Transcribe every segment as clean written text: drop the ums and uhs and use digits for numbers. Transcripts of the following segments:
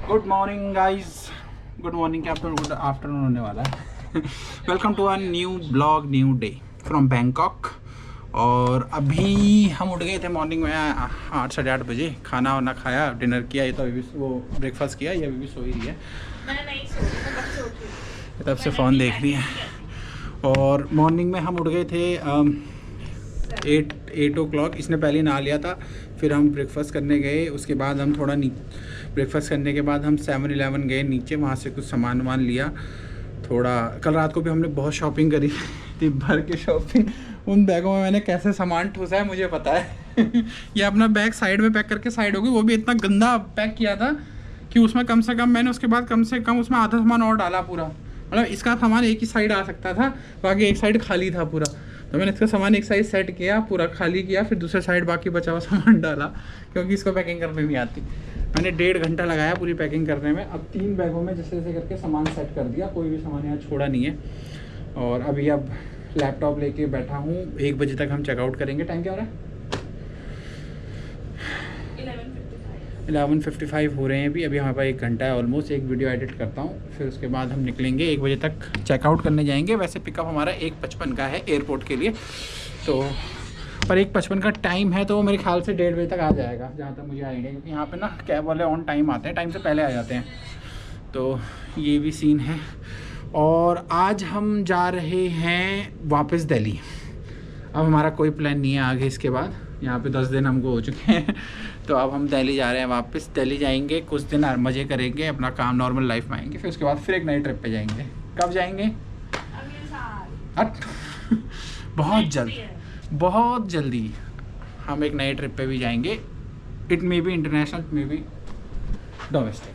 Good morning guys, good morning क्या good afternoon होने वाला है। Welcome to a new blog, new day from Bangkok. और अभी हम उठ गए थे मॉर्निंग में 8 साढ़े 8 बजे। खाना वाना खाया, डिनर किया। ये तो अभी भी वो ब्रेकफास्ट किया, ये अभी भी सो ही रही है। मैं नहीं सो रही, मैं बस सो रही हूँ। तब से फ़ोन देख रही है। और मॉर्निंग में हम उठ गए थे 8 o'clock। इसने पहले नहा लिया था, फिर हम ब्रेकफास्ट करने गए। उसके बाद हम थोड़ा ब्रेकफास्ट करने के बाद हम 7-Eleven गए नीचे, वहाँ से कुछ सामान वामान लिया थोड़ा। कल रात को भी हमने बहुत शॉपिंग करी थी, भर के शॉपिंग। उन बैगों में मैंने कैसे सामान ठूसा है मुझे पता है। ये अपना बैग साइड में पैक करके साइड हो गई। वो भी इतना गंदा पैक किया था कि उसमें कम से कम मैंने उसके बाद कम से कम उसमें आधा सामान और डाला पूरा। मतलब इसका सामान एक ही साइड आ सकता था, बाकी एक साइड खाली था पूरा। तो मैंने इसका सामान एक साइड सेट किया, पूरा खाली किया, फिर दूसरे साइड बाकी बचा हुआ सामान डाला, क्योंकि इसको पैकिंग करने नहीं आती। मैंने 1.5 घंटा लगाया पूरी पैकिंग करने में। अब 3 बैगों में जैसे जैसे करके सामान सेट कर दिया, कोई भी सामान यहाँ छोड़ा नहीं है। और अभी अब लैपटॉप लेके बैठा हूँ। 1 बजे तक हम चेकआउट करेंगे। टाइम क्या हो रहा है? 11:55 हो रहे हैं अभी हमारे पास 1 घंटा है ऑलमोस्ट। एक वीडियो एडिट करता हूँ, फिर उसके बाद हम निकलेंगे। 1 बजे तक चेकआउट करने जाएंगे। वैसे पिकअप हमारा 1:55 का है एयरपोर्ट के लिए, तो पर 1:55 का टाइम है, तो वो मेरे ख्याल से 1:30 बजे तक आ जाएगा, जहाँ तक मुझे आइडिया। क्योंकि यहाँ पे ना कैब वाले ऑन टाइम आते हैं, टाइम से पहले आ जाते हैं। तो ये भी सीन है। और आज हम जा रहे हैं वापस दिल्ली। अब हमारा कोई प्लान नहीं है आगे इसके बाद। यहाँ पे 10 दिन हमको हो चुके हैं, तो अब हम दिल्ली जा रहे हैं वापस। दिल्ली जाएंगे, कुछ दिन मज़े करेंगे, अपना काम नॉर्मल लाइफ में आएंगे। फिर उसके बाद फिर एक नई ट्रिप पे जाएंगे। कब जाएंगे? अगले साल। बहुत जल्दी हम एक नए ट्रिप पे भी जाएंगे। It may be international, may be domestic.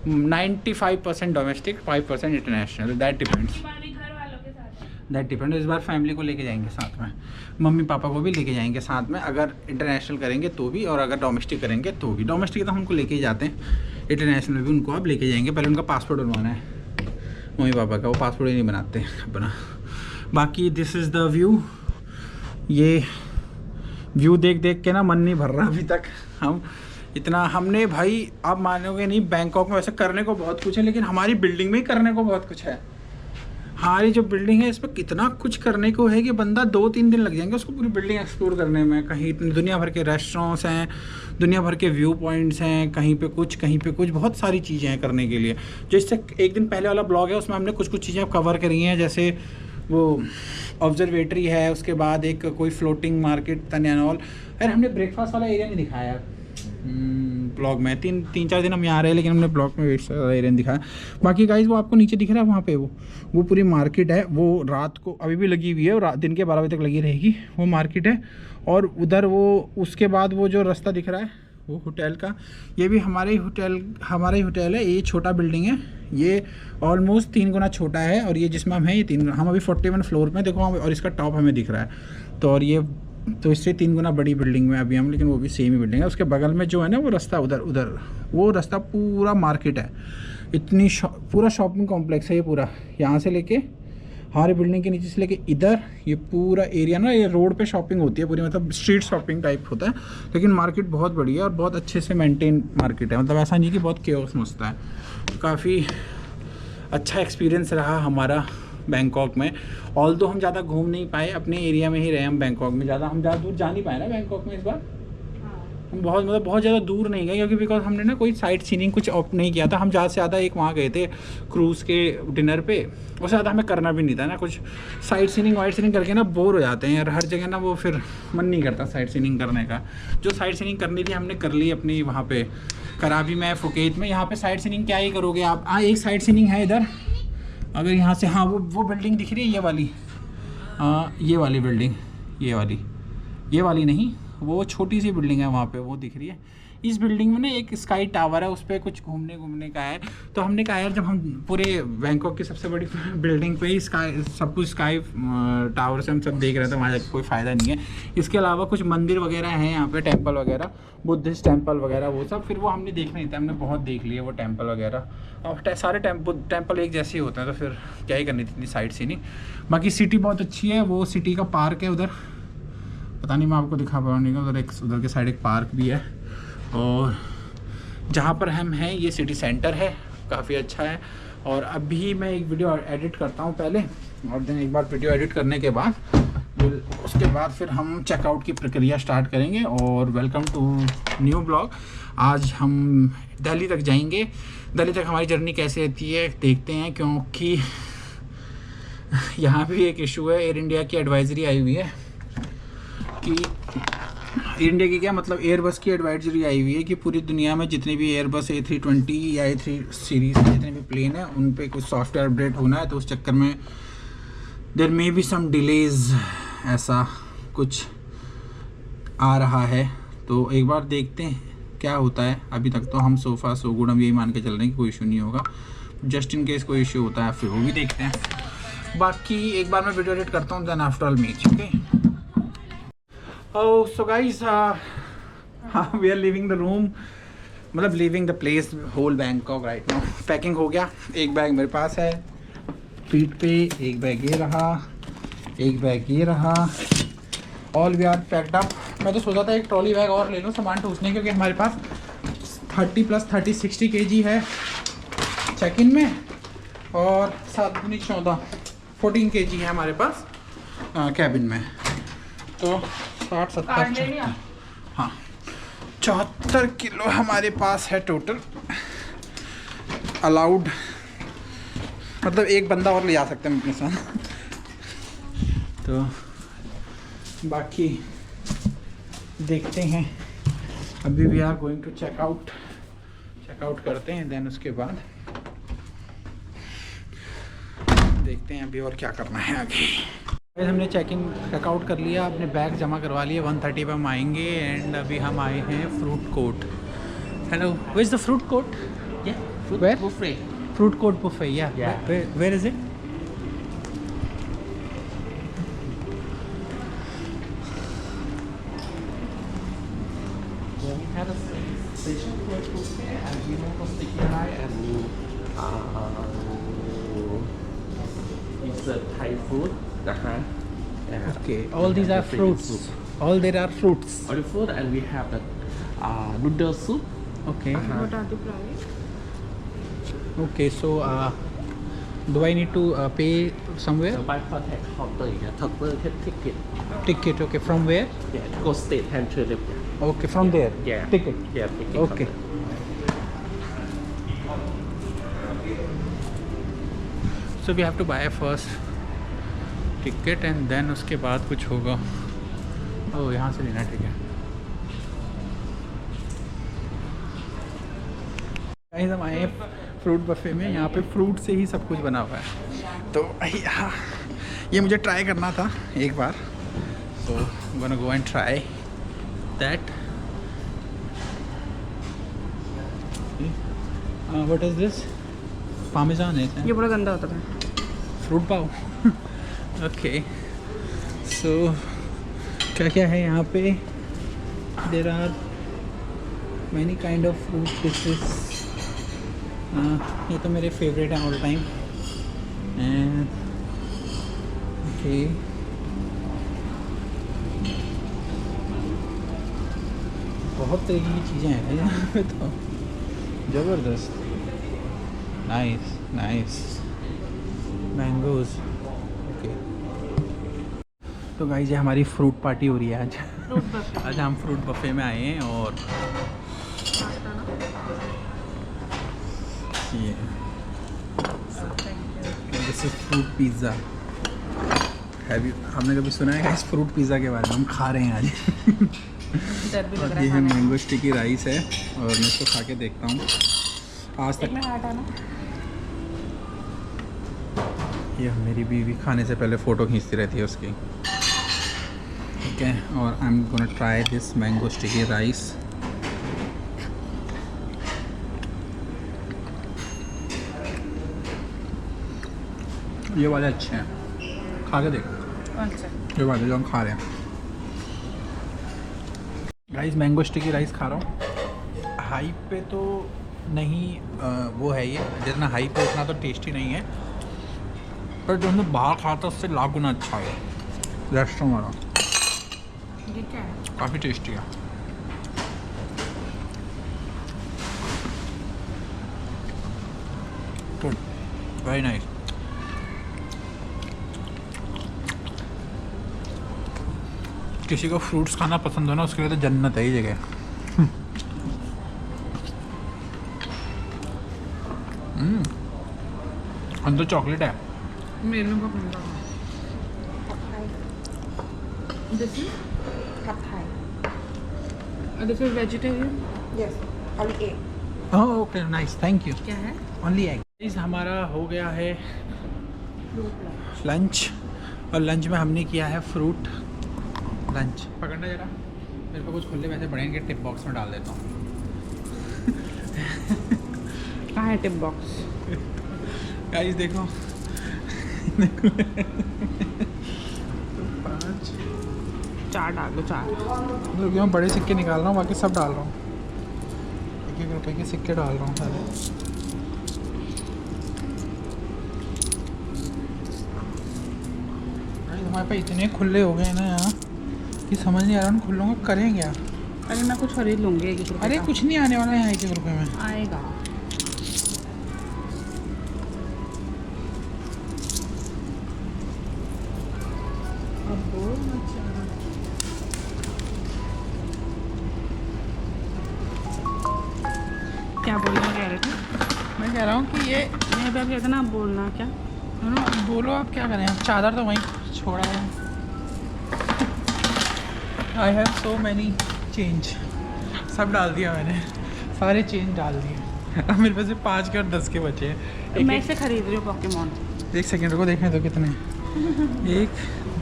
95% domestic, 5% international. That depends. That depend. इस बार फैमिली को लेके जाएंगे साथ में, मम्मी पापा को भी लेके जाएंगे साथ में। अगर इंटरनेशनल करेंगे तो भी, और अगर डोमेस्टिक करेंगे तो भी। डोमेस्टिक तो हमको लेके ही जाते हैं, इंटरनेशनल भी उनको अब लेके जाएंगे। पहले उनका पासपोर्ट बनवाना है मम्मी पापा का, वो पासपोर्ट ही नहीं बनाते अपना। बाकी दिस इज़ द व्यू। ये व्यू देख देख के ना मन नहीं भर रहा अभी तक। हम इतना हमने भाई, आप मानोगे नहीं, बैंकॉक में वैसे करने को बहुत कुछ है, लेकिन हमारी बिल्डिंग में ही करने को बहुत कुछ है। हमारी जो बिल्डिंग है इसमें कितना कुछ करने को है कि बंदा 2-3 दिन लग जाएंगे उसको पूरी बिल्डिंग एक्सप्लोर करने में। कहीं दुनिया भर के रेस्टोरेंट्स हैं, दुनिया भर के व्यू पॉइंट्स हैं, कहीं पे कुछ, बहुत सारी चीज़ें हैं करने के लिए। जो इससे 1 दिन पहले वाला ब्लॉग है उसमें हमने कुछ चीज़ें कवर करी हैं, जैसे वो ऑब्जर्वेटरी है, उसके बाद एक कोई फ्लोटिंग मार्केट तनयानॉल। यार हमने ब्रेकफास्ट वाला एरिया नहीं दिखाया ब्लॉग में। 3-4 दिन हम यहाँ रहे, लेकिन हमने ब्लॉग में एरिया नहीं दिखाया। बाकी गाइस वो आपको नीचे दिख रहा है, वहाँ पे वो पूरी मार्केट है। वो रात को अभी भी लगी हुई है, और दिन के 12 बजे तक लगी रहेगी। वो मार्केट है, और उधर वो उसके बाद वो जो रास्ता दिख रहा है वो होटल का, ये भी हमारा ही होटल है। ये छोटा बिल्डिंग है, ये ऑलमोस्ट 3 गुना छोटा है। और ये जिसमें हम हैं, ये 3 हम अभी 41 फ्लोर में देखो, और इसका टॉप हमें दिख रहा है। तो और ये तो इससे 3 गुना बड़ी बिल्डिंग में अभी हम, लेकिन वो भी सेम ही बिल्डिंग है। उसके बगल में जो है ना वो रास्ता, उधर वो रास्ता पूरा मार्केट है। इतनी पूरा शॉपिंग कॉम्प्लेक्स है ये पूरा, यहाँ से लेके हमारी बिल्डिंग के नीचे से लेके इधर, ये पूरा एरिया ना, ये रोड पे शॉपिंग होती है पूरी, मतलब स्ट्रीट शॉपिंग टाइप होता है। लेकिन मार्केट बहुत बड़ी है और बहुत अच्छे से मेंटेन मार्केट है, मतलब ऐसा नहीं कि बहुत केओस मचता है। काफ़ी अच्छा एक्सपीरियंस रहा हमारा बैंकॉक में। ऑल्दो हम ज़्यादा घूम नहीं पाए, अपने एरिया में ही रहे हम बैंकॉक में। ज़्यादा दूर जा नहीं पाए ना बैंकॉक में इस बार। हम बहुत ज़्यादा दूर नहीं गए, क्योंकि बिकॉज हमने ना कोई साइट सीनिंग कुछ ऑप्ट नहीं किया था। हम ज़्यादा से ज़्यादा एक वहाँ गए थे क्रूज़ के डिनर पे, उससे ज़्यादा हमें करना भी नहीं था ना कुछ। साइट सीनिंग करके ना बोर हो जाते हैं यार हर जगह ना, वो फिर मन नहीं करता साइट सीनिंग करने का। जो साइट सीनिंग करनी थी हमने कर ली अपनी वहाँ पे कराबी में, फुकेत में। यहाँ पे साइट सीनिंग क्या ही करोगे आप। एक साइट सीनिंग है इधर, अगर यहाँ से, हाँ वो बिल्डिंग दिख रही है, ये वाली, ये वाली बिल्डिंग, ये वाली नहीं, वो छोटी सी बिल्डिंग है वहाँ पे, वो दिख रही है। इस बिल्डिंग में ना एक स्काई टावर है, उस पर कुछ घूमने का है। तो हमने कहा यार, जब हम पूरे बैंकॉक की सबसे बड़ी बिल्डिंग पे ही सब कुछ स्काई टावर से हम सब देख रहे थे, वहाँ जाकर कोई फ़ायदा नहीं है। इसके अलावा कुछ मंदिर वगैरह हैं यहाँ पे, टेम्पल वगैरह, बुद्धिस्ट टेम्पल वगैरह, वो सब फिर वो हमने देख नहीं था, हमने बहुत देख लिए वो टेम्पल वगैरह। और सारे टेम्पल एक जैसे ही होते हैं, तो फिर क्या ही करनी थी इतनी साइट सीनिंग। बाकी सिटी बहुत अच्छी है, वो सिटी का पार्क है उधर, पता नहीं मैं आपको दिखा पा रहा नहीं, उधर के साइड एक पार्क भी है। और जहाँ पर हम हैं ये सिटी सेंटर है, काफ़ी अच्छा है। और अभी मैं एक वीडियो एडिट करता हूँ पहले, और दिन एक बार वीडियो एडिट करने के बाद उसके बाद फिर हम चेकआउट की प्रक्रिया स्टार्ट करेंगे। और वेलकम टू न्यू ब्लॉग। आज हम दिल्ली तक जाएंगे। दिल्ली तक हमारी जर्नी कैसे रहती है देखते हैं, क्योंकि यहाँ भी एक इशू है। एयर इंडिया की एडवाइजरी आई हुई है कि एयर इंडिया की क्या मतलब एयरबस की एडवाइजरी आई हुई है कि पूरी दुनिया में जितने भी एयरबस A320 या A3 सीरीज़ के जितने भी प्लेन हैं उन पे कुछ सॉफ्टवेयर अपडेट होना है, तो उस चक्कर में there may be some delays, ऐसा कुछ आ रहा है। तो एक बार देखते हैं क्या होता है। अभी तक तो हम सोफ़ा सो गुड हम यही मान के चल रहे हैं कि कोई इशू नहीं होगा। जस्ट इन केस कोई इशू होता है फिर वो भी देखते हैं। बाकी एक बार मैं वीडियो एडिट करता हूँ, then after all meet. Okay, oh so guys we are leaving the room, मतलब leaving the place, whole Bangkok right now। Packing हो गया। एक बैग मेरे पास है पीठ पे, एक बैग ये रहा, एक बैग ये रहा। All we are packed up. मैं तो सोचा था एक ट्रॉली बैग और ले लूँ सामान ठूसने, क्योंकि हमारे पास 30 + 30 60 kg है चेक इन में, और 7 × 14 14 kg है हमारे पास कैबिन में। तो 60-70 हाँ 74 किलो हमारे पास है टोटल अलाउड, मतलब एक बंदा और ले जा सकते हैं अपने साथ। तो बाकी देखते हैं। अभी we are going to checkout करते हैं, देन उसके बाद देखते हैं अभी और क्या करना है आगे। हमने चेकआउट कर लिया, अपने बैग जमा करवा लिए। 1:30 पे हम आएंगे। एंड अभी हम आए हैं fruit court. Hello, where is the fruit court? Where? Buffet. Fruit court buffet, या Yeah. Where is it? Yeah, we had a station for buffet and we have a sticky rice and it's a Thai food. Yeah. Okay, We all these have are the favorite fruits. soup. All there are fruits. All the food and we have the noodle soup. Okay. What are the price? Okay, so do I need to pay somewhere? So by contact counter, yeah, counter ticket. Ticket, okay. From where? Yeah, go state hand to live. Okay, from there. Yeah. Ticket. Yeah, ticket. Okay. counter. So we have to buy first ticket and then उसके बाद कुछ होगा। ओह, यहाँ से लेना, ठीक है। Guys हम आए फ्रूट बफे में। यहाँ पे फ्रूट से ही सब कुछ बना हुआ है, तो यहाँ ये मुझे ट्राई करना था एक बार। So gonna go and try that. What is this? Parmesan है ये बड़ा गंदा होता है। फ्रूट पाव। ओके, सो क्या क्या है यहाँ पे? There are many kind of fruit dishes. ये तो मेरे फेवरेट हैं ऑल टाइम। एंड ओके, बहुत तरीके की चीज़ें हैं यहाँ पे, तो ज़बरदस्त। Nice nice mangoes. ओके, तो गाइस ये हमारी फ्रूट पार्टी हो रही है आज। Fruit buffet. आज हम फ्रूट बफे में आए हैं। और ये दिस इज फ्रूट पिज़्ज़ा। हमने कभी सुना है इस फ्रूट पिज़्ज़ा के बारे में? हम खा रहे हैं आज। डर भी लग और रहा ये है है खाने में। मैंगो स्टिकी राइस है, और मैं इसको खा के देखता हूँ। आज एक तक में हाथ आना। ये मेरी बीवी खाने से पहले फ़ोटो खींचती रहती है उसकी। ठीक है, और I am gonna try this mango sticky rice. ये वाले अच्छे हैं, खा के देखो। कौन सा? ये वाले जो हम खा रहे हैं। गाइस मैंगो स्टिकी राइस खा रहा हूँ। हाई पे तो नहीं वो है, ये जितना हाई पे उतना तो टेस्टी नहीं है, पर जो हमने बाहर खाया था उससे लाख गुना अच्छा है रेस्टोरेंट वाला। ये क्या है? काफ़ी टेस्टी है। Good, very nice. किसी को फ्रूट्स खाना पसंद हो ना, उसके लिए तो जन्नत है ये जगह। अंदर चॉकलेट है। मेरे को खंडा this is Pad Thai. This is vegetarian. Yes. Only egg. Okay nice, thank you. क्या है? Only egg. हमारा हो गया है लंच, और लंच में हमने किया है फ्रूट लंच। पकड़ना जरा, मेरे को कुछ खुले वैसे बढ़ेंगे, टिप बॉक्स में डाल देता हूँ। कहाँ है टिप बॉक्स? गाइस देखो, 5 4 डाल दो, 4। मतलब मैं बड़े सिक्के निकाल रहा हूँ, बाकी सब डाल रहा हूँ। 1-1 रुपए के सिक्के डाल रहा हूँ सारे। हमारे पास इतने खुले हो गए ना यहाँ कि समझ नहीं आ रहा उन खुलों को करें क्या। अरे मैं कुछ खरीद लूँगी 1 रुपये अरे का। कुछ नहीं आने वाला है यहाँ 1 रुपये में। आएगा। क्या बोलना कह रहे थे? मैं कह रहा हूँ कि ये मैं भी कहते ना, बोलना क्या? बोलो आप क्या करें, आप चादर तो वहीं छोड़ा है। I have so many change, सब डाल दिया मैंने, सारे चेंज डाल दिए। अब मेरे पास 5 के और 10 के बचे हैं। मैं इसे खरीद रही हूँ पोकेमॉन। 1 सेकेंड को देखने तो कितने 1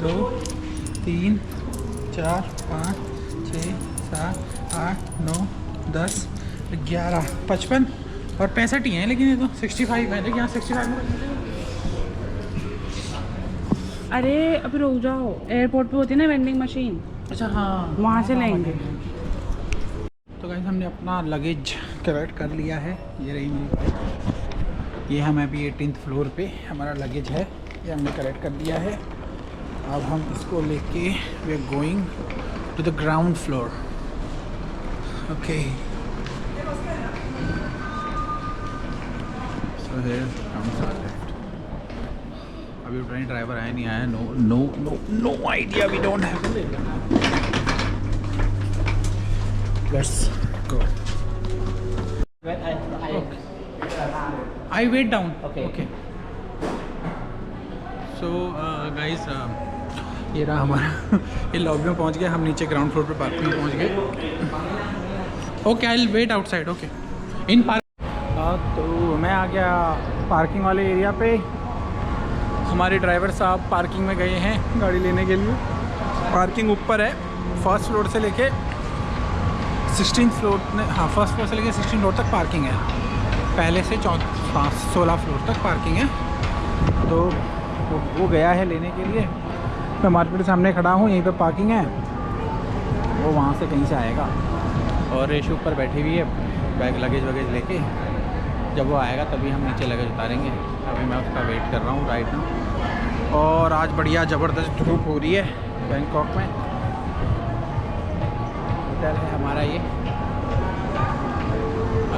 2 3 4 5 6 7 8 9 10 11 55 और 65 ही हैं, लेकिन ये तो 65 है, लेकिन यहाँ 65 में। अरे अभी रुक जाओ, एयरपोर्ट पे होती है ना वेंडिंग मशीन, अच्छा हाँ, वहाँ से लेंगे। तो गाइस हमने अपना लगेज कलेक्ट कर लिया है। ये रही मेरी बाइक, ये हम अभी 18th फ्लोर पे हमारा लगेज है, ये हमने कलेक्ट कर लिया है। अब हम इसको लेके we are going to the ground floor. Okay, so here comes our lift. अभी ट्रेन ड्राइवर आया नहीं आया, no no no no idea, we don't have. Let's go. I wait down. Okay. So guys, ये रहा हमारा ये lobby में पहुंच गए हम, नीचे ग्राउंड फ्लोर पे पार्किंग में पहुंच गए। Okay, I will wait outside. Okay, in park. तो मैं आ गया पार्किंग वाले एरिया पे। हमारे ड्राइवर साहब पार्किंग में गए हैं गाड़ी लेने के लिए। पार्किंग ऊपर है, फर्स्ट फ्लोर से लेके 16 फ्लोर में, हाँ फर्स्ट फ्लोर से लेके 16 फ्लोर तक पार्किंग है। पहले से 16 फ्लोर तक पार्किंग है। तो वो गया है लेने के लिए। मैं मार्केट के सामने खड़ा हूँ, यहीं पे पार्किंग है, वो वहाँ से कहीं से आएगा। और रेशू ऊपर बैठी हुई है बैग लगेज वगैज लेके, जब वो आएगा तभी हम नीचे लगेज उतारेंगे। अभी मैं उसका वेट कर रहा हूँ राइट नाउ। और आज बढ़िया ज़बरदस्त धूप हो रही है बैंकॉक में। होटल है हमारा ये।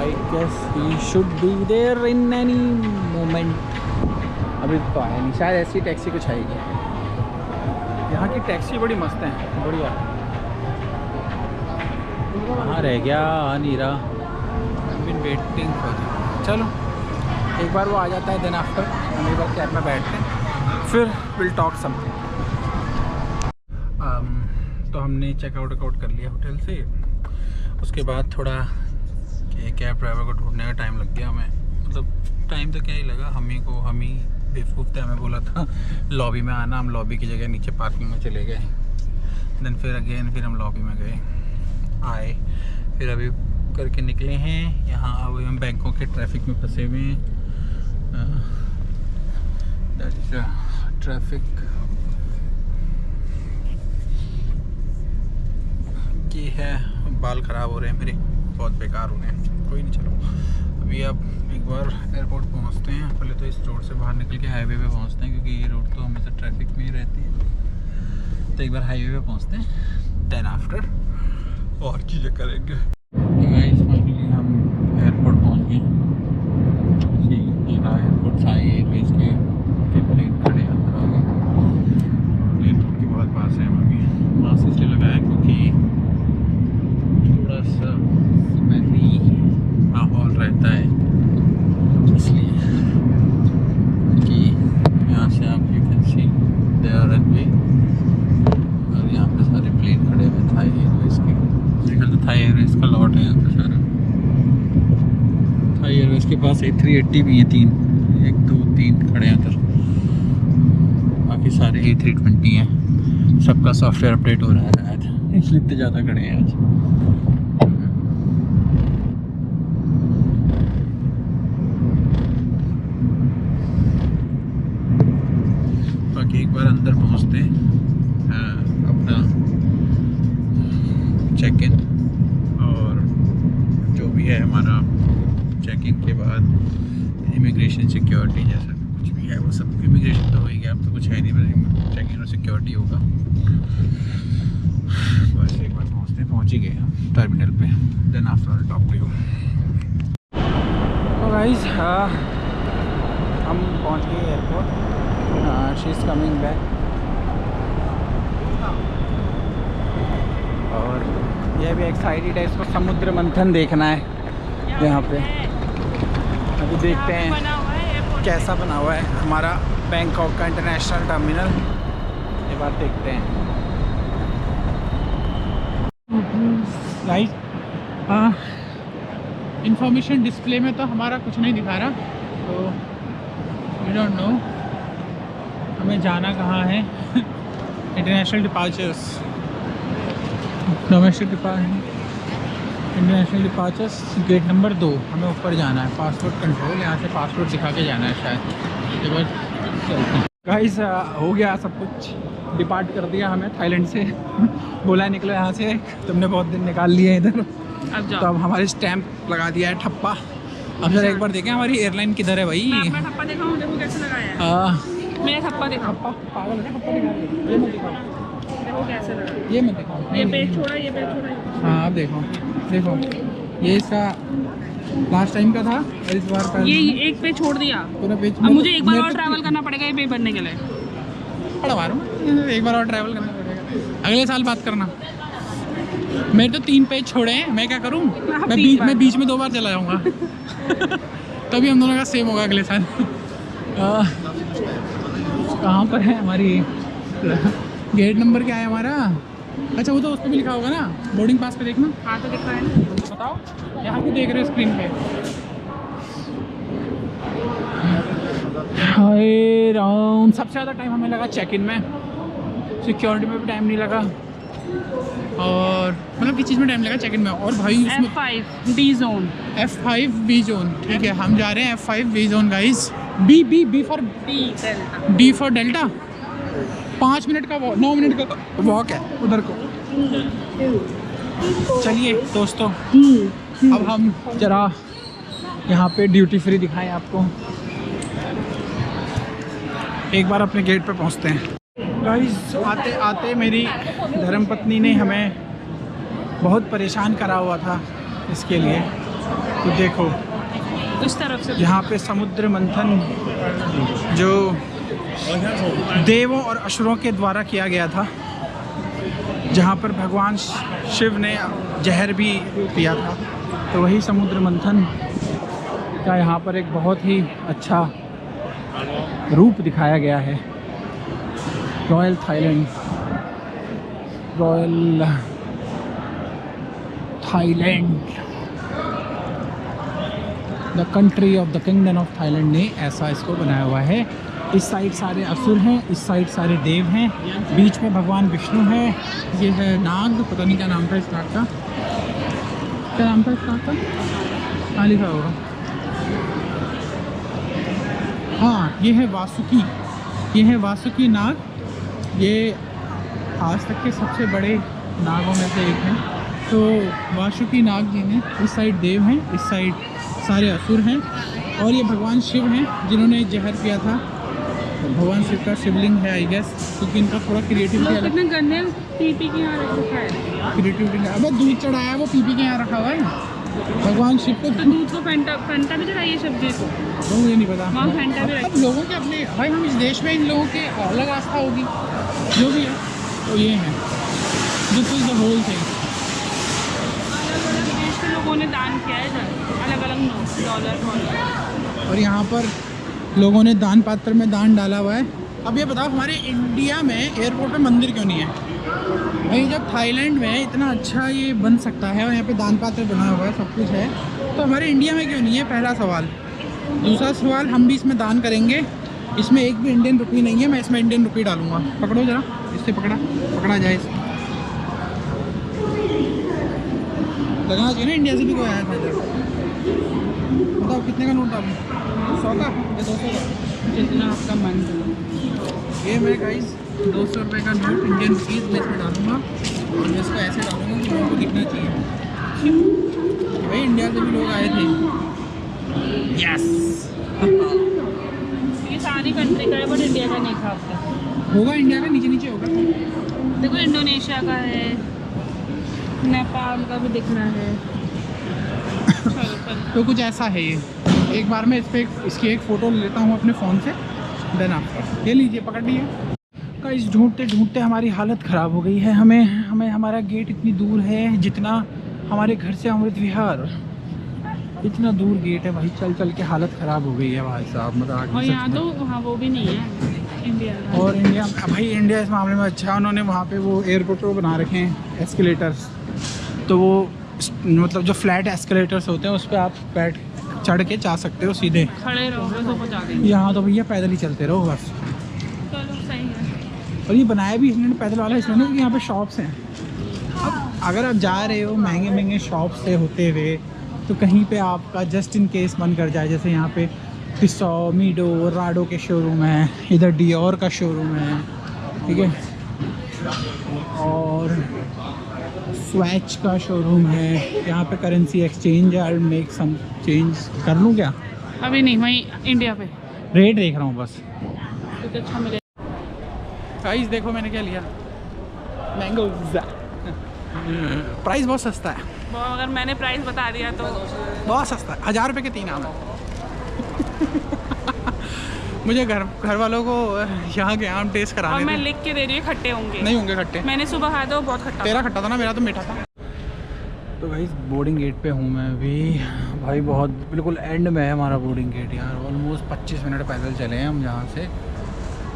I guess he should be there in any moment. अभी तो आया नहीं, शायद ऐसी टैक्सी कुछ आएगी। यहाँ की टैक्सी बड़ी मस्त है, बढ़िया। कहाँ रह गया, आ नहीं रहा। I been waiting for. चलो एक बार वो आ जाता है, देन आफ्टर हम एक बार कैब में बैठते हैं, फिर विल टॉक समथिंग। तो हमने चेकआउट कर लिया होटल से। उसके बाद थोड़ा कैब ड्राइवर को ढूंढने का टाइम लग गया हमें। मतलब टाइम तो क्या ही लगा, हम ही बेवकूफ़ थे, हमें बोला था लॉबी में आना। हम लॉबी की जगह नीचे पार्किंग में चले गए। देन फिर हम लॉबी में गए, आए, फिर अभी करके निकले हैं यहाँ। अभी हम बैंकॉक के ट्रैफिक में फंसे हुए हैं। That is traffic. ये है, बाल ख़राब हो रहे हैं मेरे, बहुत बेकार हो रहे हैं। कोई नहीं, चलो अभी अब एक बार एयरपोर्ट पहुंचते हैं। पहले तो इस रोड से बाहर निकल के हाईवे पे पहुंचते हैं, क्योंकि ये रोड तो हमेशा ट्रैफिक में ही रहती है। तो एक बार हाईवे पे पहुंचते हैं, देन आफ्टर और चीज़ें करेंगे। गाइस फाइनली हम एयरपोर्ट पहुंच गए। ये रहा एयरपोर्ट, थाई एयरवेज के प्लेन खड़े अंदर आ गए। एयरपोर्ट के बहुत पास है हम अभी। मास्क इसलिए लगाया क्योंकि थोड़ा सा स्मेली माहौल रहता है, इसलिए कि यहाँ से आप you can see there runway और यहाँ पे सारे प्लेन खड़े हुए थाई एयरवेज के। मेरे तो थाई एयरवेज का लॉट है यहाँ पे सारा। थाई एयरवेज के पास A380 भी है, 1 2 3 खड़े हैं अंदर। बाकी सारे A320 हैं। सबका सॉफ्टवेयर अपडेट हो रहा है आज, इसलिए इतने ज़्यादा खड़े हैं आज। बाकी एक बार अंदर पहुँचते हैं, अपना चेक इन और जो भी है हमारा चेक इन के बाद इमिग्रेशन सिक्योरिटी जैसा कुछ भी है वो सब। इमिग्रेशन तो हो ही गया, अब तो कुछ है नहीं, बस चेक इन और सिक्योरिटी होगा। बस एक बार पहुँच ही गए हम टर्मिनल पे। Then after I talk to you. तो गाइस हम पहुँच गए airport. She is coming back और यह भी एक्साइटेड है, इसको समुद्र मंथन देखना है यहाँ पे। अभी देखते हैं कैसा बना हुआ है हमारा बैंकॉक का इंटरनेशनल टर्मिनल। ये बात देखते हैं। गाइस इंफॉर्मेशन डिस्प्ले में तो हमारा कुछ नहीं दिखा रहा, तो वी डोंट नो हमें जाना कहाँ है। International departures, domestic international departures gate number 2 हमें ऊपर जाना है। पासपोर्ट कंट्रोल, यहाँ से पासपोर्ट दिखा के जाना है शायद। एक बार चलते हैं। गाइस हो गया सब कुछ, डिपार्ट कर दिया हमें थाईलैंड से। बोला निकलो यहाँ से, तुमने बहुत दिन निकाल लिए इधर, तो अब हमारी स्टैंप लगा दिया है ठप्पा। अब जरा एक बार देखें हमारी एयरलाइन किधर है भाई। मैं अपना ठप्पा दिखाऊं, देखो कैसे लगाया है। मेरा ठप्पा दिखाओ। पागल है, ठप्पा दिखा रही है। ये मत दिखाओ, देखो कैसे लगा। ये मत दिखाओ। ये पेज छोड़ा, ये पेज छोड़ा। हाँ आप देखो, देखो ये इसका लास्ट टाइम का था और इस बार का ये एक पेज छोड़ दिया। पूरा पेज। अब मुझे एक बार और ट्रैवल करना पड़ेगा ये पेज भरने के लिए। बड़ा मारूँ, एक बार और ट्रैवल करना पड़ेगा। अगले साल बात करना। मेरे तो 3 पेज छोड़े हैं, मैं क्या करूँ। मैं बीच में 2 बार चला जाऊँगा। तभी हम दोनों का सेम होगा अगले साल। कहाँ पर है हमारी गेट नंबर क्या है हमारा? अच्छा वो तो उस पर भी लिखा होगा ना, बोर्डिंग पास पे देखना। हाँ तो दिख रहा है ना। बताओ यहाँ क्यों देख रहे हो स्क्रीन पे? हाय राम। सबसे ज़्यादा टाइम हमें लगा चेक इन में, सिक्योरिटी में भी टाइम नहीं लगा, और मतलब किस चीज़ में टाइम लगा चेक इन में। और भाई उसमें F5 D zone, F5 B zone, ठीक है हम जा रहे हैं F5 B zone guys. B for D for delta. 5 minute का 9 मिनट का वॉक है उधर को। चलिए दोस्तों, अब हम जरा यहाँ पे ड्यूटी फ्री दिखाएं आपको। एक बार अपने गेट पे पहुँचते हैं। गाइस आते आते मेरी धर्मपत्नी ने हमें बहुत परेशान करा हुआ था इसके लिए। तो देखो इस तरफ से यहाँ पे समुद्र मंथन जो देवों और असुरों के द्वारा किया गया था, जहाँ पर भगवान शिव ने जहर भी पिया था, तो वही समुद्र मंथन का यहाँ पर एक बहुत ही अच्छा रूप दिखाया गया है। Royal Thailand, the country of the kingdom of Thailand ने ऐसा इसको बनाया हुआ है। इस साइड सारे असुर हैं, इस साइड सारे देव हैं, बीच में भगवान विष्णु है। ये है नाग, पता नहीं क्या नाम था इस नाग का, क्या नाम था इस नाग का, कहाँ लिखा होगा। हाँ ये है वासुकी, ये है वासुकी नाग। ये आज तक के सबसे बड़े नागों में से एक है। तो वासुकी नाग जी ने, इस साइड देव हैं, इस साइड सारे असुर हैं, और ये भगवान शिव हैं जिन्होंने जहर पिया था भगवान शिव का शिवलिंग है आई गेस, क्योंकि इनका पूरा क्रिएटिविटी लोग अलग कितने गंदे पीपी के यहाँ रखा है। क्रिएटिविटी। अबे दूध चढ़ाया वो पीपी के यहाँ रखा हुआ है। भगवान शिव को तो दूध को फैंटा भी चढ़ाइए सब्जी को। तो मुझे नहीं पता। वहाँ फैंटा भी अब लोगों के अपने भाई, हम इस देश में इन लोगों के अलग आस्था होगी जो भी है। तो ये है this is the whole thing. अलग अलग देश के लोगों ने दान किया है इधर, अलग अलग नोट, डॉलर। और यहाँ पर लोगों ने दान पात्र में दान डाला हुआ है। अब ये बताओ हमारे इंडिया में एयरपोर्ट पे मंदिर क्यों नहीं है भाई? जब थाईलैंड में इतना अच्छा ये बन सकता है और यहाँ पे दान पात्र बना हुआ है, सब कुछ है, तो हमारे इंडिया में क्यों नहीं है? पहला सवाल। दूसरा सवाल, हम भी इसमें दान करेंगे, इसमें एक भी इंडियन रुपी नहीं है, मैं इसमें इंडियन रुपी डालूंगा। पकड़ो जरा, इससे पकड़ा जाए इसको। लगना चाहिए ना इंडिया से भी कोई आया था इधर। बताओ कितने का नोट डालूँ? 100 का या 200 का? जितना आपका मन करे। ये मैं गाइस 200 रुपये का नोट इंडियन रुपीज़ में इसमें डालूंगा और मैं इसको ऐसे डालूंगा कि लोगों को दिखना चाहिए कि भाई इंडिया से भी लोग आए थे। यस ये सारी कंट्री का है बट इंडिया का नहीं था आपका। होगा, इंडिया का नीचे नीचे होगा। देखो इंडोनेशिया का है, नेपाल का भी दिखना है। तो कुछ ऐसा है ये। एक बार मैं इस पर इसकी एक फ़ोटो ले लेता हूँ अपने फ़ोन से, देन आफ्टर। ये लीजिए, पकड़ लिए। गाइस ढूंढते ढूंढते हमारी हालत ख़राब हो गई है। हमें हमारा गेट इतनी दूर है जितना हमारे घर से अमृत विहार, इतना दूर गेट है भाई। चल चल के हालत ख़राब हो गई है भाई साहब, मतलब। और यहाँ तो वहाँ वो भी नहीं है इंडिया का। और इंडिया भाई, इंडिया इस मामले में अच्छा है, उन्होंने वहाँ पे वो एयरपोर्ट पर बना रखे हैं एस्केलेटर्स। तो वो मतलब जो फ्लैट एस्केलेटर्स होते हैं उस पर आप चढ़ के जा सकते हो सीधे। खड़े रहोगे तो पहुँचा देंगे। यहाँ तो भैया पैदल ही चलते रहो बस। चलो सही है। और ये बनाया भी इसलिए पैदल वाला इसलिए ना कि यहाँ पे शॉप्स हैं। अब अगर आप जा रहे हो महंगे महंगे शॉप से होते हुए, तो कहीं पे आपका जस्ट इन केस मन कर जाए, जैसे यहाँ पे टिसो, मीडो, राडो के शोरूम है, इधर डियोर का शोरूम है, ठीक है, और स्वैच का शोरूम है। यहाँ पे करेंसी एक्सचेंज है, आई मेक सम चेंज। कर लूँ क्या? अभी नहीं, वहीं इंडिया पे रेट देख रहा हूँ बस। कुछ अच्छा मिले। प्राइस देखो मैंने क्या लिया, मैंगोज़। प्राइस बहुत सस्ता है, अगर मैंने प्राइस बता दिया तो बहुत सस्ता है। 1000 रुपये के 3 आम है। मुझे घर वालों को यहाँ के आम टेस्ट और कराने मैं थे। लिख के दे रही हूँ खट्टे होंगे। नहीं होंगे खट्टे। मैंने सुबह खाया था, बहुत खट्टा तेरा खट्टा था ना, मेरा तो मीठा था। तो भाई बोर्डिंग गेट पे हूँ मैं अभी भाई। बहुत बिल्कुल एंड में है हमारा बोर्डिंग गेट यार। ऑलमोस्ट 25 मिनट पैदल चले हैं हम यहाँ से,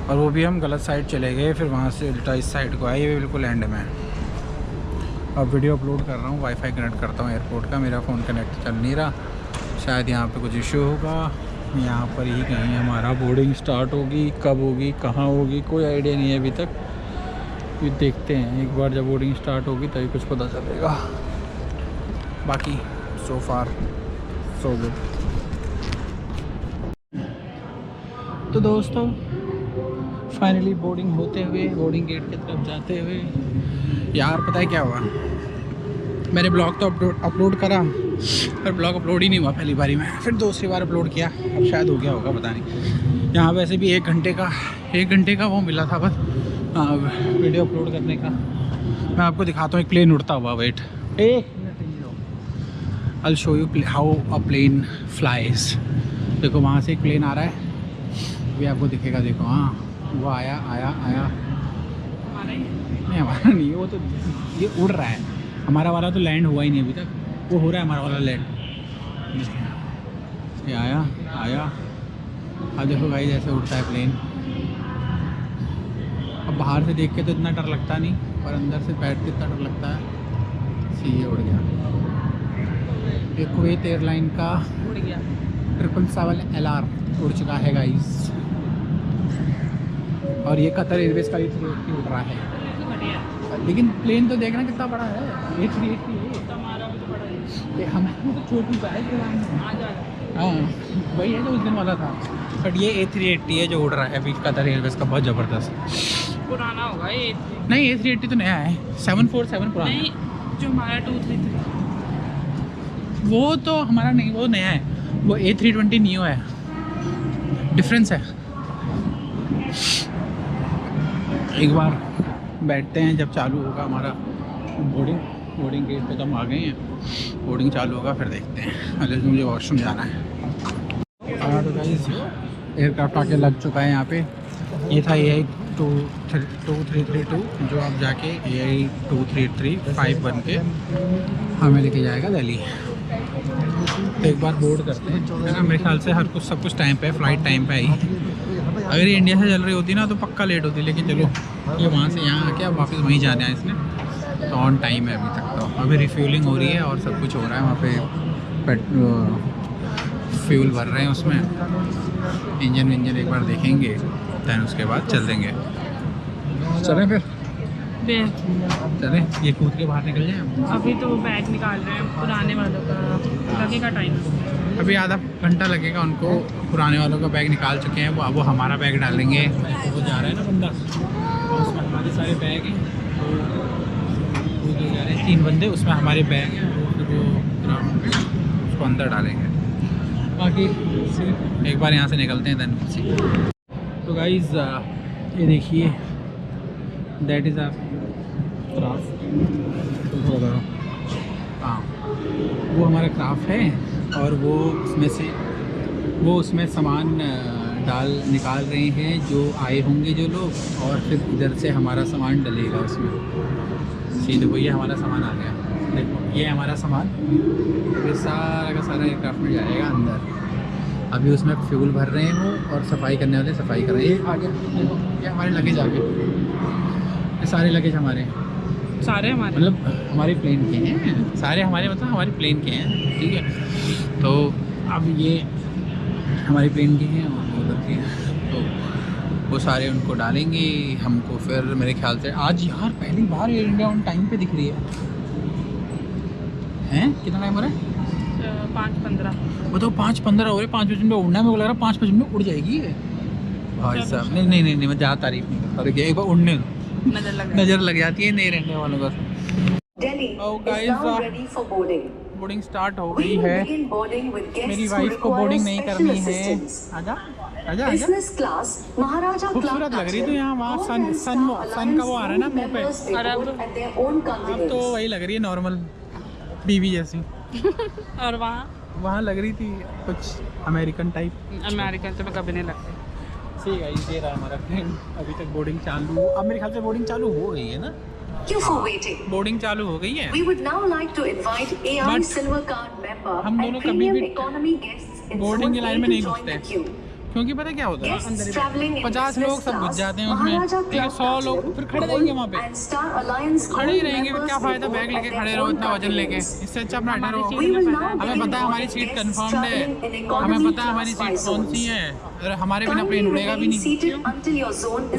और वो भी हम गलत साइड चले गए, फिर वहाँ से उल्टा इस साइड को आए। ये बिल्कुल एंड में है। अब वीडियो अपलोड कर रहा हूँ, वाईफाई कनेक्ट करता हूँ एयरपोर्ट का। मेरा फ़ोन कनेक्ट चल नहीं रहा, शायद यहाँ पे कुछ इशू होगा। यहाँ पर ही कहीं हमारा बोर्डिंग स्टार्ट होगी, कब होगी, कहाँ होगी, कोई आइडिया नहीं है अभी तक। ये देखते हैं, एक बार जब बोर्डिंग स्टार्ट होगी तभी कुछ पता चलेगा। बाकी सो फार सो गुड। तो दोस्तों फाइनली बोर्डिंग होते हुए, बोर्डिंग गेट की तरफ जाते हुए, यार पता है क्या हुआ? मैंने ब्लॉग तो अपलोड करा, पर ब्लॉग अपलोड ही नहीं हुआ पहली बारी में। फिर दूसरी बार अपलोड किया, अब शायद हो गया होगा, पता नहीं। यहाँ वैसे भी 1 घंटे का वो मिला था बस वीडियो अपलोड करने का। मैं आपको दिखाता हूँ एक प्लेन उड़ता हुआ। वेट, एक minute, I'll show you how a plane flies। देखो वहाँ से एक प्लेन आ रहा है, अभी आपको दिखेगा। देखो, हाँ वो आया। नहीं हमारा नहीं है वो, तो ये उड़ रहा है। हमारा वाला तो लैंड हुआ ही नहीं अभी तक, वो हो रहा है हमारा वाला लैंड। ये आया। अब देखो भाई जैसे उड़ता है प्लेन। अब बाहर से देख के तो इतना डर लगता नहीं, पर अंदर से बैठ के इतना डर लगता है। ये उड़ गया। ये कुवैत एयरलाइन का उड़ गया। 777 LR उड़ चुका है गाइस। और ये कतर एयरवेज का A380 उड़ रहा है। लेकिन प्लेन तो देखना कितना बड़ा है। A380 है, हमारा भी तो बड़ा है। हमारा तो छोटू सा है। हाँ वही है जो उस दिन वाला था, बट ये A380 है जो उड़ रहा है अभी कतर एयरवेज का, बहुत ज़बरदस्त। पुराना होगा ये। नहीं A380 तो नया है, 747 पुराना है। नहीं, जो हमारा 233 वो तो हमारा नहीं, वो नया है। वो A320 न्यू है, डिफरेंस है। एक बार बैठते हैं जब चालू होगा हमारा बोर्डिंग गेट पे तो हम आ गए हैं। बोर्डिंग चालू होगा फिर देखते हैं। पहले तो मुझे वॉशरूम जाना है। हाँ तो गाइस एयरक्राफ्ट आके लग चुका है यहाँ पे। ये था AI 2332 जो अब जाके AI 233 बन के हमें लेके जाएगा दिल्ली। तो एक बार बोर्ड करते हैं है ना। मेरे ख्याल से हर कुछ सब कुछ टाइम पे है, फ़्लाइट टाइम पे आई। अगर ये इंडिया से चल रही होती ना तो पक्का लेट होती, लेकिन चलो ये वहाँ से यहाँ आके अब वापस वहीं जाना है इसने, तो ऑन टाइम है अभी तक। तो अभी रिफ्यूलिंग हो रही है और सब कुछ हो रहा है वहाँ पे। फ्यूल भर रहे हैं उसमें, इंजन एक बार देखेंगे दैन उसके बाद चल देंगे। चलें फिर चलें, ये कूद के बाहर निकल जाए। अभी तो वो बैग निकाल रहे हैं पुराने वालों का, लगेगा टाइम। अभी आधा घंटा लगेगा उनको। पुराने वालों का बैग निकाल चुके हैं वो, अब वो हमारा बैग डालेंगे। वो जा रहा है ना बंदा, तो उसमें हमारे सारे बैग हैं। वो जो जा रहे हैं 3 बंदे, उसमें हमारे बैग हैं। वो उसको अंदर डालेंगे। बाकी एक बार यहाँ से निकलते हैं देन। तो गाइज़ ये देखिए, दैट इज़ अ क्राफ्ट। हाँ वो हमारा क्राफ्ट है और वो उसमें सामान निकाल रहे हैं जो आए होंगे जो लोग, और फिर इधर से हमारा सामान डलेगा उसमें। सीधे वो ये हमारा सामान आ गया, देखो ये हमारा सामान, ये सारा का सारा एयरक्राफ्ट में जाएगा अंदर। अभी उसमें फ्यूल भर रहे हैं वो, और सफाई करने वाले सफाई कर रहे हैं। ये आ गया, ये हमारे लगेज आ गए। ये सारे लगेज हमारे, सारे हमारे मतलब हमारे प्लेन के हैं सारे, हमारे मतलब हमारे प्लेन के हैं, ठीक है। तो अब ये हमारे प्लेन के हैं और उधर के हैं, तो वो सारे उनको डालेंगे हमको। फिर मेरे ख्याल से आज यार पहली बार एयर इंडिया ऑन टाइम पे दिख रही है। कितना टाइम हो रहा है? 5:15। बताओ 5:15 हो रहे, 5 बजे में उड़ना है। मेरे को लग रहा है 5 बजे में उड़ जाएगी भाई साहब। नहीं मैं ज़्यादा तारीफ नहीं करता, देखिए एक बार उड़ने नज़र लग जाती है नए रहने वालों का। बोर्डिंग स्टार्ट हो गई है। मेरी वाइफ को बोर्डिंग नहीं करनी है। आजा आजा आजा। खूबसूरत लग रही तो यहाँ वहाँ सन का वो आ रहा है ना मुँह पे। अब तो वही लग रही है नॉर्मल बीवी जैसी। और वहाँ लग रही थी कुछ अमेरिकन टाइप। अमेरिकन से मैं कभी नहीं लगती। ठीक है, ये रहा हमारा फ्रेंड। अभी तक बोर्डिंग चालू, अब मेरे ख्याल से बोर्डिंग चालू हो गई है ना। बोर्डिंग चालू हो गई है। हम दोनों कभी भी बोर्डिंग की लाइन में नहीं घुसते, क्योंकि पता क्या होता है 50 लोग सब घुस जाते हैं उसमें, ठीक है। 100 लोग फिर खड़े रहेंगे वहाँ पे, खड़े ही रहेंगे। फिर क्या फ़ायदा बैग लेके खड़े रहो इतना वजन लेके। इससे अच्छा अपना अड्डा रहो। हमें पता है हमारी सीट कंफर्म्ड है, हमें पता है हमारी सीट कौन सी है, और हमारे बिना प्लेन उड़ेगा भी नहीं।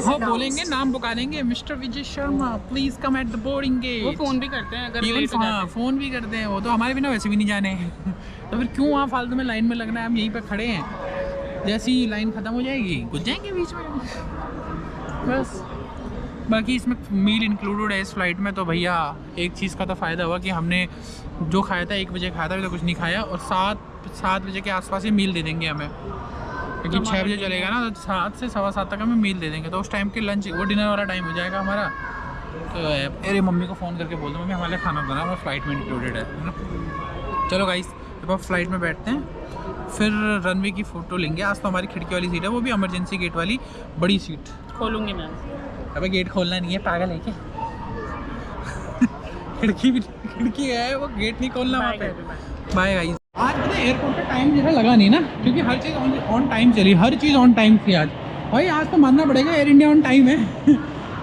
वो बोलेंगे, नाम पुकारेंगे, mister Vijay Sharma please come at the boarding gate. वो फ़ोन भी करते हैं अगर लेट हो जाते हैं। फ़ोन भी करते हैं वो, तो हमारे बिना वैसे भी नहीं जाने हैं। तो फिर क्यों वहाँ फालतू में लाइन में लगना है। हम यहीं पर खड़े हैं, जैसी लाइन ख़त्म हो जाएगी घुस जाएंगे बीच में बस। बाकी इसमें मील इंक्लूडेड है इस फ्लाइट में। तो भैया एक चीज़ का तो फ़ायदा हुआ कि हमने जो खाया था 1 बजे खाया था, अभी तो कुछ नहीं खाया। और 7 बजे के आसपास ही मील दे देंगे हमें, क्योंकि 6 बजे चलेगा ना, तो 7 से 7:15 तक हमें मील दे देंगे। तो उस टाइम के लंच वो डिनर वाला टाइम हो जाएगा हमारा। तो मेरे मम्मी को फ़ोन करके बोल दो, मम्मी हमारे खाना बना हमारे फ्लाइट में इंक्लूडेड है ना। चलो गाइस, जब आप फ्लाइट में बैठते हैं फिर रनवे की फ़ोटो लेंगे। आज तो हमारी खिड़की वाली सीट है, वो भी इमरजेंसी गेट वाली बड़ी सीट। खोलूँगी मैं। अबे गेट खोलना नहीं है, पागल है क्या? खिड़की है, वो गेट नहीं खोलना वहाँ पे। Bye guys. आज पता है एयरपोर्ट पे टाइम जैसा लगा नहीं ना, क्योंकि हर चीज़ ऑन टाइम चली, हर चीज़ ऑन टाइम थी आज। भाई आज तो मानना पड़ेगा एयर इंडिया ऑन टाइम है।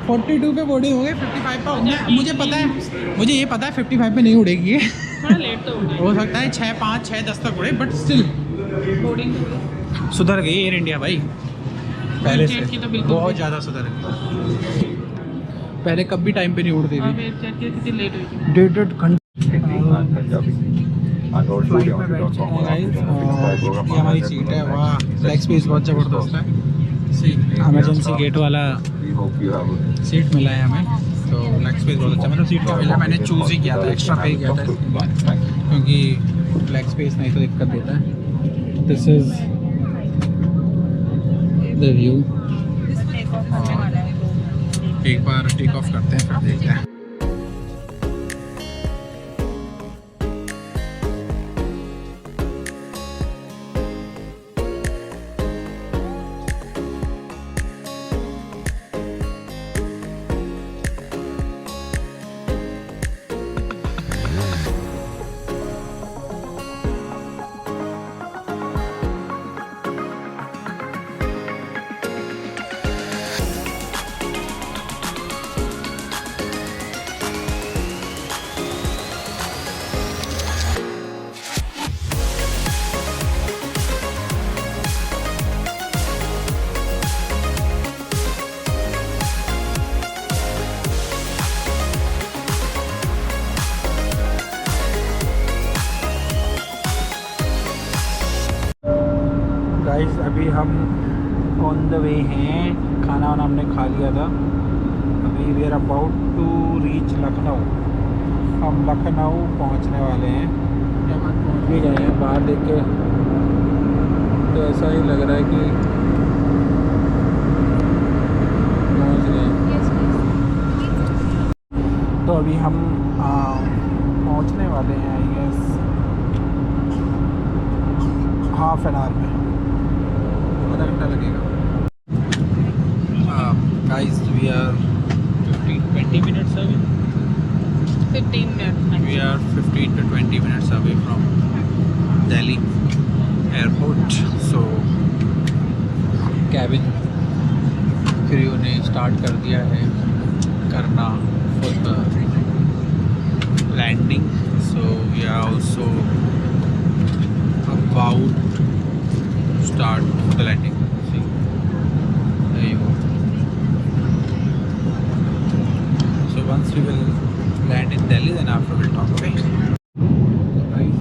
42 पे बोर्डिंग हो गई, 55 पे उड़ना है। मुझे पता है, मुझे ये पता है 55 पे नहीं उड़ेगी ये। थोड़ा लेट तो हो सकता है 6, 5, 6, 10 तक उड़े, बट स्टिल बोर्डिंग सुधर गई एयर इंडिया भाई पहले से, की तो बिल्कुल बहुत ज़्यादा सुधर गई। पहले कभी टाइम पे नहीं उड़ती अब थी। एयर की कितनी लेट हुई थी। 1.5 घंटे फ्लाइट में बैठ चुके हैं गाइस। और ये हमारी सीट है, वाह लेग स्पेस बहुत ज़बरदस्त है। इमरजेंसी गेट वाला सीट मिला है हमें, तो लेग स्पेस बहुत अच्छा, मतलब सीट का मिला। मैंने चूज़ ही किया था, एक्स्ट्रा पे किया था इसके बाद, क्योंकि लेग स्पेस नहीं तो दिक्कत देता है। This is the view. एक बार टेक ऑफ करते हैं फिर देखते हैं। गाइस अभी हम ऑन द वे हैं, खाना वाना हमने खा लिया था। अभी we are about to reach Lucknow. हम लखनऊ पहुंचने वाले हैं, पहुंच भी गए हैं। बाहर देख के तो ऐसा ही लग रहा है कि पहुंच गए। तो अभी हम पहुंचने वाले हैं I guess half an hour में, आधा घंटा लगेगा। Guys we are 15-20 minutes away. 15 minute. We are 15 to 20 minutes away from Delhi airport. So cabin crew ने स्टार्ट कर दिया है करना for the landing. So we are also about to start the landing. See, there you go. So once we will land in Delhi, then after we'll talk. Okay. Guys,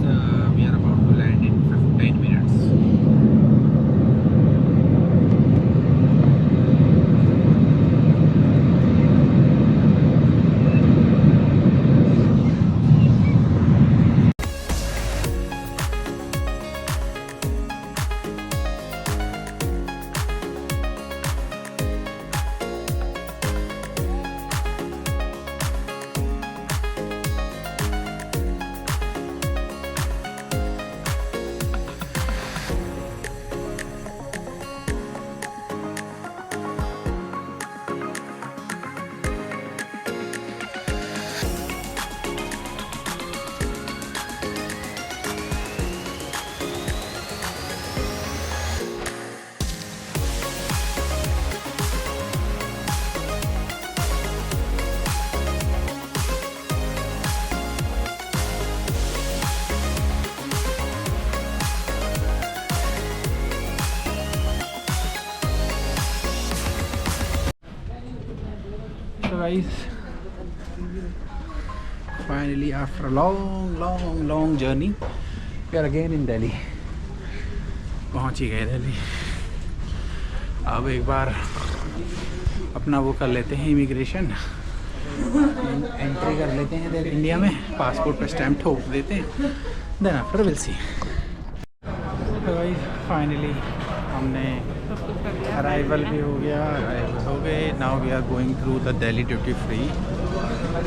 we are about to land in 15 minutes. So guys, finally after a long journey, we are again in Delhi. पहुंच ही गए दिल्ली। अब एक बार अपना वो कर लेते हैं, immigration entry कर लेते हैं इंडिया में, पासपोर्ट पे स्टैम्प ठोक देते हैं, देन आफ्टर विल सी। तो गाइस फाइनली हमने अराइवल भी हो गया, अराइवल हो गए। Now we are going through the Delhi duty free.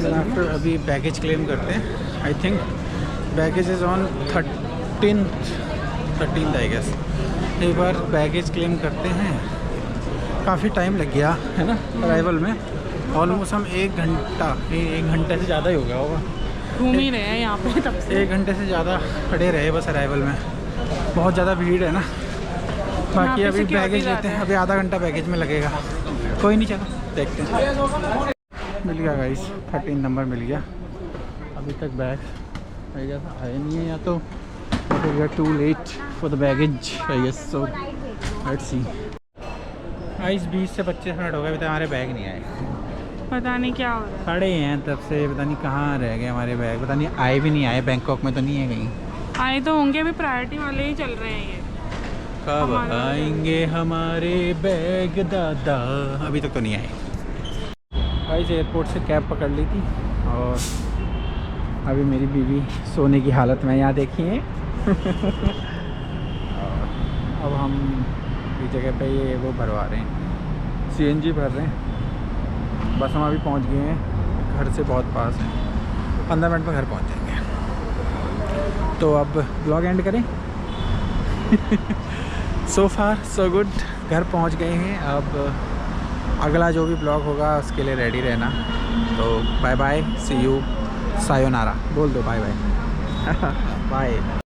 Then after अभी बैगेज क्लेम करते हैं। I think baggage is on 13th I guess. एक बार बैगेज क्लेम करते हैं। काफ़ी टाइम लग गया है ना अराइवल में, ऑलमोस्ट हम एक घंटे से ज़्यादा ही हो गया होगा, घूम ही रहे हैं यहाँ पे तब से। 1 घंटे से ज़्यादा खड़े रहे बस अराइवल में, बहुत ज़्यादा भीड़ है ना। बाकी अभी बैगेज लेते हैं, अभी आधा घंटा बैगेज में लगेगा। कोई नहीं, चलो देखते हैं। मिल गया गाइस, 13 नंबर मिल गया। अभी तक बैग आया नहीं है, या तो we are too late for the baggage I guess. So let's see. Guys 20 से 25 मिनट हो गए, अभी तक हमारे बैग नहीं आए। पता नहीं क्या हो रहा है। खड़े हैं तब से, पता नहीं कहाँ रह गए हमारे बैग, पता नहीं आए भी नहीं आए। बैंकॉक में तो नहीं है कहीं। आए तो होंगे, अभी प्रायोरिटी वाले ही चल रहे हैं ये। कब आएंगे हमारे बैग दादा, अभी तक तो नहीं आए। गाइस एयरपोर्ट से कैब पकड़ ली थी और अभी मेरी बीवी सोने की हालत में, यहाँ देखिए। अब हम इस जगह पे ये वो भरवा रहे हैं, CNG भर रहे हैं। बस हम अभी पहुंच गए हैं, घर से बहुत पास है, 15 मिनट में घर पहुंच जाएंगे। तो अब ब्लॉग एंड करें। सो फार सो गुड, घर पहुंच गए हैं। अब अगला जो भी ब्लॉग होगा उसके लिए रेडी रहना। तो bye bye, see you, sayonara बोल दो, बाय बाय। बाय।